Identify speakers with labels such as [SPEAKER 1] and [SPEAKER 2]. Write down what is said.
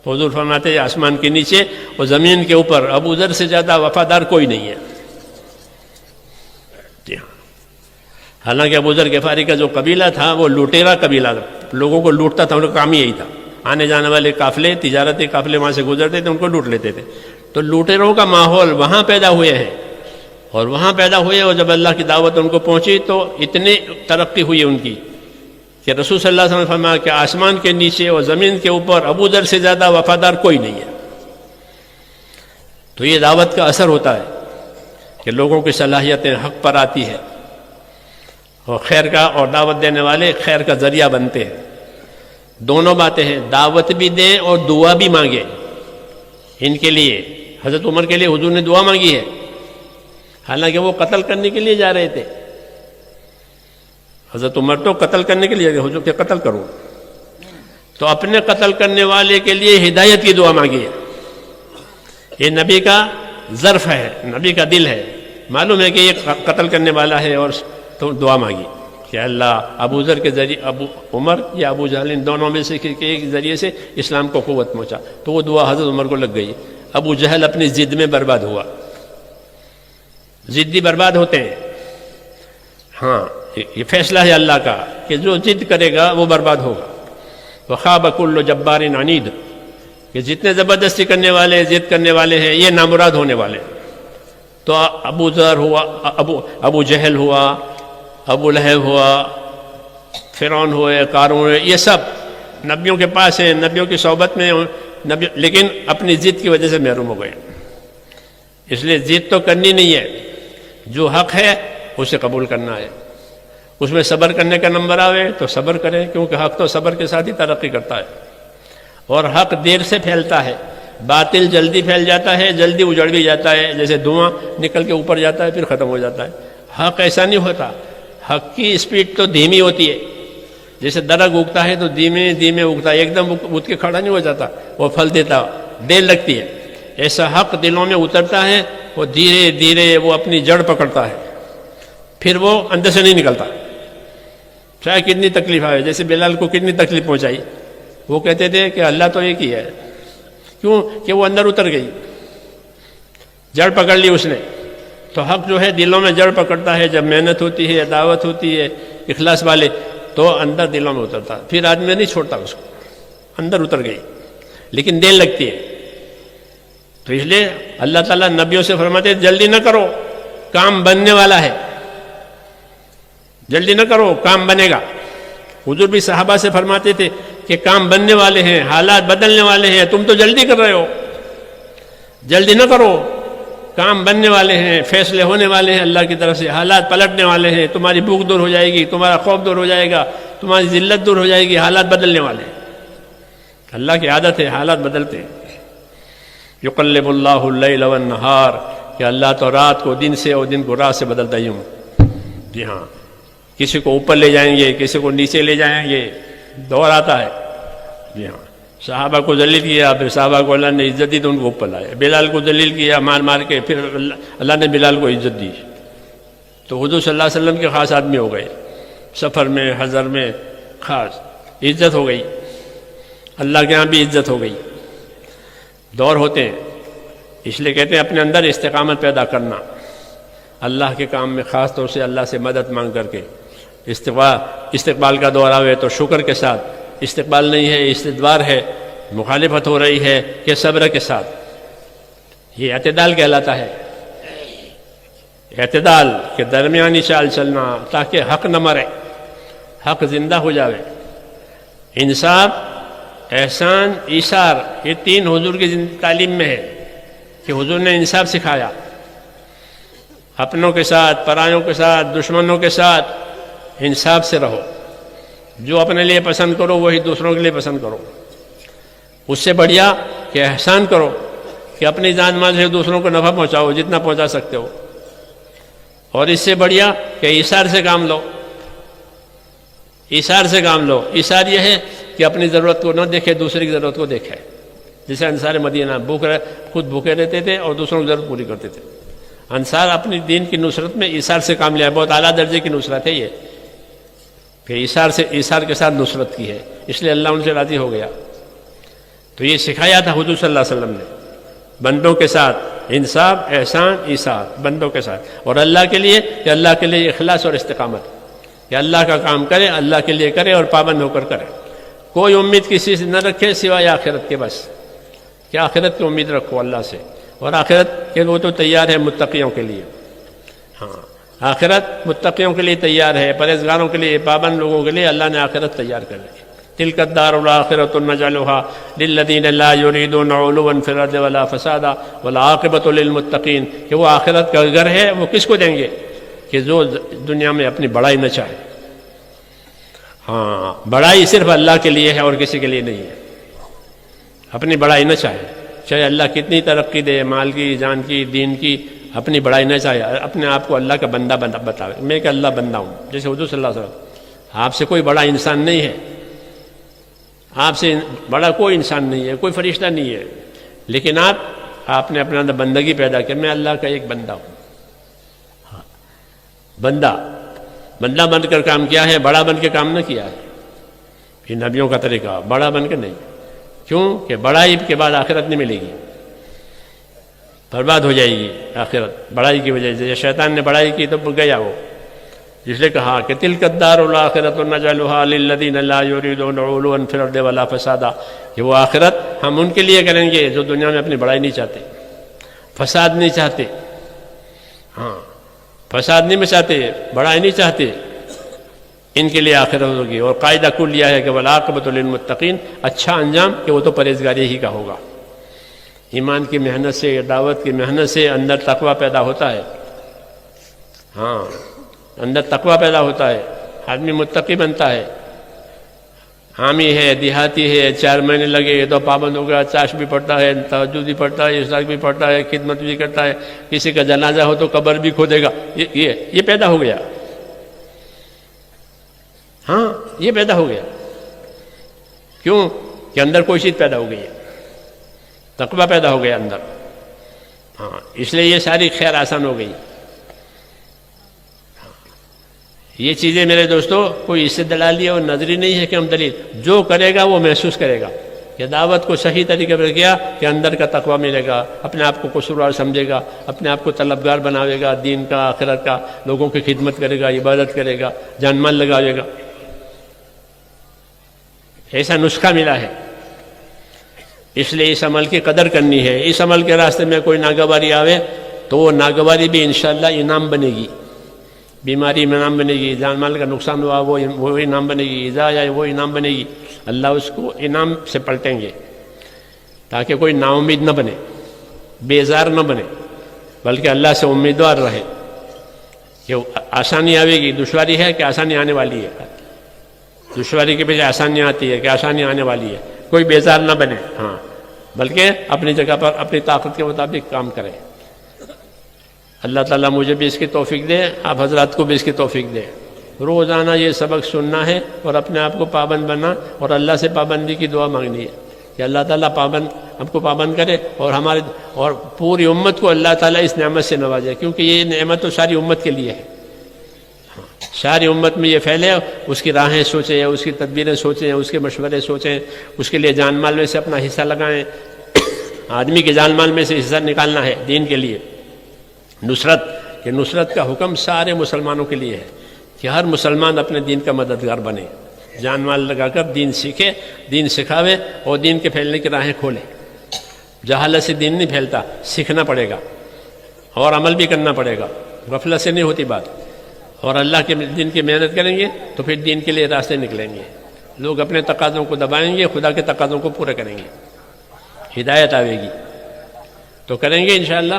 [SPEAKER 1] حضور فرماتے ہیں آسمان کے نیچے اور زمین کے اوپر ابو ذر سے زیادہ وفادار کوئی نہیں ہے. جی ہاں، حالانکہ ابو ذر غفاری کا جو قبیلہ تھا وہ لوٹیرا قبیلہ تھا، لوگوں کو لوٹتا تھا، ان کا کام ہی یہی تھا. آنے جانے والے قافلے، تجارتی قافلے وہاں سے گزرتے تھے، ان کو لوٹ لیتے تھے. تو لوٹیروں کا ماحول وہاں پیدا ہوئے ہیں، اور وہاں پیدا ہوئے، اور جب اللہ کی دعوت ان کو پہنچی تو اتنی ترقی ہوئی ان کی کہ رسول صلی اللہ علیہ وسلم نے فرمایا کہ آسمان کے نیچے اور زمین کے اوپر ابو ذر سے زیادہ وفادار کوئی نہیں ہے. تو یہ دعوت کا اثر ہوتا ہے کہ لوگوں کی صلاحیتیں حق پر آتی ہے، اور خیر کا اور دعوت دینے والے خیر کا ذریعہ بنتے ہیں. دونوں باتیں ہیں، دعوت بھی دیں اور دعا بھی مانگے. ان کے لیے حضرت عمر کے لیے حضور نے دعا مانگی ہے، حالانکہ وہ قتل کرنے کے لیے جا رہے تھے. حضرت عمر تو قتل کرنے کے لیے حضور کہ قتل کروں، تو اپنے قتل کرنے والے کے لیے ہدایت کی دعا مانگی ہے. یہ نبی کا ظرف ہے، نبی کا دل ہے. معلوم ہے کہ یہ قتل کرنے والا ہے، اور تو دعا مانگی کہ اللہ ابو ذر کے ذریعے، ابو عمر یا ابو جہل، ان دونوں میں سے ایک ذریعے سے اسلام کو قوت پہنچا. تو وہ دعا حضرت عمر کو لگ گئی. ابو جہل اپنی ضد میں برباد ہوا. ضدی برباد ہوتے ہیں. ہاں، یہ فیصلہ ہے اللہ کا کہ جو ضد کرے گا وہ برباد ہوگا. وخاب کل جبار عنید، کہ جتنے زبردستی کرنے والے، ضد کرنے والے ہیں، یہ نامراد ہونے والے. تو ابو ذر ہوا، ابو جہل ہوا، ابو لہب ہوا، فرعون ہوئے، قارون ہوئے، یہ سب نبیوں کے پاس ہیں، نبیوں کی صحبت میں، لیکن اپنی ضد کی وجہ سے محروم ہو گئے. اس لیے ضد تو کرنی نہیں ہے، جو حق ہے اسے قبول کرنا ہے. اس میں صبر کرنے کا نمبر آوے تو صبر کریں، کیونکہ حق تو صبر کے ساتھ ہی ترقی کرتا ہے. اور حق دیر سے پھیلتا ہے، باطل جلدی پھیل جاتا ہے، جلدی اجڑ بھی جاتا ہے. جیسے دھواں نکل کے اوپر جاتا ہے پھر ختم ہو جاتا ہے. حق ایسا نہیں ہوتا، حق کی اسپیڈ تو دھیمی ہوتی ہے. جیسے درخت اگتا ہے تو دھیمے دھیمے اگتا ہے، ایک دم اٹھ کے کھڑا نہیں ہو جاتا، وہ پھل دیتا، دیر لگتی ہے. ایسا حق دلوں میں اترتا ہے، وہ دھیرے دھیرے وہ اپنی جڑ پکڑتا ہے، پھر وہ اندر سے نہیں نکلتا. چاہے کتنی تکلیف آئے. جیسے بلال کو کتنی تکلیف پہنچائی، وہ کہتے تھے کہ اللہ تو ایک ہی ہے. کیوں کہ وہ اندر اتر گئی، جڑ پکڑ لی اس نے. تو حق جو ہے دلوں میں جڑ پکڑتا ہے. جب محنت ہوتی ہے، دعوت ہوتی ہے، اخلاص والے، تو اندر دلوں میں اترتا. پھر آدمی نہیں چھوڑتا اس کو، اندر اتر گئی، لیکن دیر لگتی ہے. تو اس لیے اللہ تعالیٰ نبیوں سے فرماتے ہیں جلدی نہ کرو، کام بننے والا ہے. جلدی نہ کرو، کام بنے گا. حضور بھی صحابہ سے فرماتے تھے کہ کام بننے والے ہیں، حالات بدلنے والے ہیں، تم تو جلدی کر رہے ہو. جلدی نہ کرو، کام بننے والے ہیں، فیصلے ہونے والے ہیں اللہ کی طرف سے، حالات پلٹنے والے ہیں. تمہاری بھوک دور ہو جائے گی، تمہارا خوف دور ہو جائے گا، تمہاری ذلت دور ہو جائے گی. حالات بدلنے والے ہیں. اللہ کی عادت ہے، حالات بدلتے ہیں. یقلب اللہ اللیل والنہار، کہ اللہ تو رات کو دن سے اور دن کو رات سے بدلتا ہی ہوں. جی ہاں، کسی کو اوپر لے جائیں گے، کسی کو نیچے لے جائیں گے، دور آتا ہے. جی ہاں، صحابہ کو ذلیل کیا، پھر صحابہ کو اللہ نے عزت دی تو ان کو اوپر لائے. بلال کو ذلیل کیا مار مار کے، پھر اللہ نے بلال کو عزت دی. تو حضور صلی اللہ علیہ وسلم کے خاص آدمی ہو گئے. سفر میں، حضر میں خاص عزت ہو گئی. اللہ کے ہاں بھی عزت ہو گئی. دور ہوتے ہیں، اس لیے کہتے ہیں اپنے اندر استقامت پیدا کرنا. اللہ کے کام میں خاص طور سے اللہ سے مدد مانگ کر کے. استقبال کا دور آوے تو شکر کے ساتھ، استقبال نہیں ہے استدبار ہے، مخالفت ہو رہی ہے کہ صبر کے ساتھ. یہ اعتدال کہلاتا ہے. اعتدال کے درمیانی چال چلنا تاکہ حق نہ مرے، حق زندہ ہو جاوے. انصاف، احسان، ایثار، یہ تین حضور کی تعلیم میں ہے کہ حضور نے انصاف سکھایا. اپنوں کے ساتھ، پرایوں کے ساتھ، دشمنوں کے ساتھ انصاف سے رہو. جو اپنے لیے پسند کرو وہی دوسروں کے لیے پسند کرو. اس سے بڑھیا کہ احسان کرو، کہ اپنی جان مال سے دوسروں کو نفع پہنچاؤ جتنا پہنچا سکتے ہو. اور اس سے بڑھیا کہ ایثار سے کام لو. ایثار سے کام لو. ایثار یہ ہے کہ اپنی ضرورت کو نہ دیکھے، دوسرے کی ضرورت کو دیکھے. جیسے انصار مدینہ خود بھوکے رہتے تھے اور دوسروں کی ضرورت پوری کرتے تھے. انصار اپنی دین کی نصرت میں ایثار سے کام لیا. بہت اعلیٰ درجے کی نصرت ہے یہ، کہ ایثار کے ساتھ نصرت کی ہے. اس لیے اللہ ان سے راضی ہو گیا. تو یہ سکھایا تھا حضور صلی اللہ علیہ وسلم نے، بندوں کے ساتھ انصاف، احسان، ایثار، بندوں کے ساتھ، اور اللہ کے لیے کہ اللہ کے لیے اخلاص اور استقامت، کہ اللہ کا کام کرے، اللہ کے لیے کرے اور پابند ہو کر کرے، کوئی امید کسی سے نہ رکھے سوائے آخرت کے، بس کہ آخرت کی امید رکھو اللہ سے، اور آخرت کے وہ تو تیار ہے متقیوں کے لیے، ہاں آخرت متقیوں کے لیے تیار ہے، پرہیزگاروں کے لیے، پابند لوگوں کے لیے اللہ نے آخرت تیار کر لی۔ تلک الدار الآخرۃ نجعلها للذین لا یریدون علوا فی الارض ولا فسادا والعاقبۃ للمتقین، کہ وہ آخرت کا گھر ہے وہ کس کو دیں گے؟ کہ جو دنیا میں اپنی بڑائی نہ چاہے۔ ہاں بڑائی صرف اللہ کے لیے ہے اور کسی کے لیے نہیں ہے، اپنی بڑائی نہ چاہے، چاہے اللہ کتنی ترقی دے، مال کی، جان کی، دین کی، اپنی بڑائی نہ چاہے، اپنے آپ کو اللہ کا بندہ بتاوے، میں کہ اللہ بندہ ہوں، جیسے حضور صلی اللہ علیہ وسلم، آپ سے کوئی بڑا انسان نہیں ہے، آپ سے بڑا کوئی انسان نہیں ہے، کوئی فرشتہ نہیں ہے، لیکن آپ نے اپنے اندر بندگی پیدا کی، میں اللہ کا ایک بندہ ہوں، بندہ بن کر کام کیا ہے، بڑا بن کے کام نہ کیا ہے، یہ نبیوں کا طریقہ، بڑا بن کے نہیں، کیوں کہ بڑائی کے بعد آخرت نہیں ملے گی، برباد ہو جائے گی آخرت بڑائی کی وجہ سے، شیطان نے بڑائی کی تو گیا وہ، جس نے کہا کہ تلک الدار الآخرۃ نجعلها للذین لا یریدون علوا فی الارض ولا فسادا، کہ وہ آخرت ہم ان کے لیے کریں گے جو دنیا میں اپنی بڑائی نہیں چاہتے، فساد نہیں چاہتے، ہاں فساد نہیں چاہتے، بڑائی نہیں چاہتے، ان کے لیے آخرت ہوگی۔ اور قاعدہ کل یہ ہے کہ والعاقبۃ للمتقین، اچھا انجام کہ وہ تو پرہیزگاری ہی کا ہوگا، ایمان کی محنت سے، دعوت کی محنت سے اندر تقوی پیدا ہوتا ہے، ہاں اندر تقوی پیدا ہوتا ہے، آدمی متقی بنتا ہے، عامی ہے، دیہاتی ہے، 4 مہینے لگے تو پابند ہو گیا، چاش بھی پڑھتا ہے، تہجد بھی پڑھتا ہے، اشراق بھی پڑھتا ہے، خدمت بھی کرتا ہے، کسی کا جنازہ ہو تو قبر بھی کھودے گا، یہ پیدا ہو گیا، ہاں یہ پیدا ہو گیا، کیوں کہ اندر کوئی چیز پیدا ہو گئی ہے، تقوی پیدا ہو گیا اندر، ہاں اس لیے یہ ساری خیر آسان ہو گئی۔ یہ چیزیں میرے دوستو کوئی اس سے دلالی اور نظری نہیں ہے کہ ہم دلیل، جو کرے گا وہ محسوس کرے گا کہ دعوت کو صحیح طریقے پر کیا کہ اندر کا تقوی ملے گا، اپنے آپ کو قصوروار سمجھے گا، اپنے آپ کو طلبگار بناوے گا، دین کا، آخرت کا، لوگوں کی خدمت کرے گا، عبادت کرے گا، جان مال لگاوے گا، ایسا نسخہ ملا ہے۔ اس لیے اس عمل کی قدر کرنی ہے، اس عمل کے راستے میں کوئی ناگواری آوے تو وہ ناگواری بھی انشاءاللہ انعام بنے گی، بیماری میں انعام بنے گی، جان مال کا نقصان ہوا وہ انعام بنے گی، ایذا آئے وہ انعام بنے گی، اللہ اس کو انعام سے پلٹیں گے، تاکہ کوئی نا امید نہ بنے، بیزار نہ بنے، بلکہ اللہ سے امیدوار رہے کہ آسانی آئے گی، دشواری ہے کہ آسانی آنے والی ہے، دشواری کے پیچھے آسانی آتی ہے کہ آسانی آنے والی ہے، کوئی بیزار نہ بنے، ہاں بلکہ اپنی جگہ پر اپنی طاقت کے مطابق کام کرے۔ اللہ تعالیٰ مجھے بھی اس کی توفیق دے، آپ حضرات کو بھی اس کی توفیق دے۔ روزانہ یہ سبق سننا ہے اور اپنے آپ کو پابند بننا اور اللہ سے پابندی کی دعا مانگنی ہے کہ اللہ تعالیٰ ہم کو پابند کرے اور پوری امت کو اللہ تعالیٰ اس نعمت سے نوازے، کیونکہ یہ نعمت تو ساری امت کے لیے ہے، ساری امت میں یہ پھیلے، اس کی راہیں سوچیں، اس کی تدبیریں سوچیں، اس کے مشورے سوچیں، اس کے لیے جان مال میں سے اپنا حصہ لگائیں، آدمی کے جان مال میں سے حصہ نکالنا ہے دین کے لیے، نصرت کا حکم سارے مسلمانوں کے لیے ہے کہ ہر مسلمان اپنے دین کا مددگار بنے، جان مال لگا کر دین سیکھے، دین سکھاوے اور دین کے پھیلنے کی راہیں کھولے۔ جہالت سے دین نہیں پھیلتا، سیکھنا پڑے گا اور عمل بھی کرنا پڑے گا، غفلت سے نہیں ہوتی بات، اور اللہ کے دین کی محنت کریں گے تو پھر دین کے لیے راستے نکلیں گے، لوگ اپنے تقاضوں کو دبائیں گے، خدا کے تقاضوں کو پورے کریں گے، ہدایت آئے گی تو کریں گے انشاءاللہ۔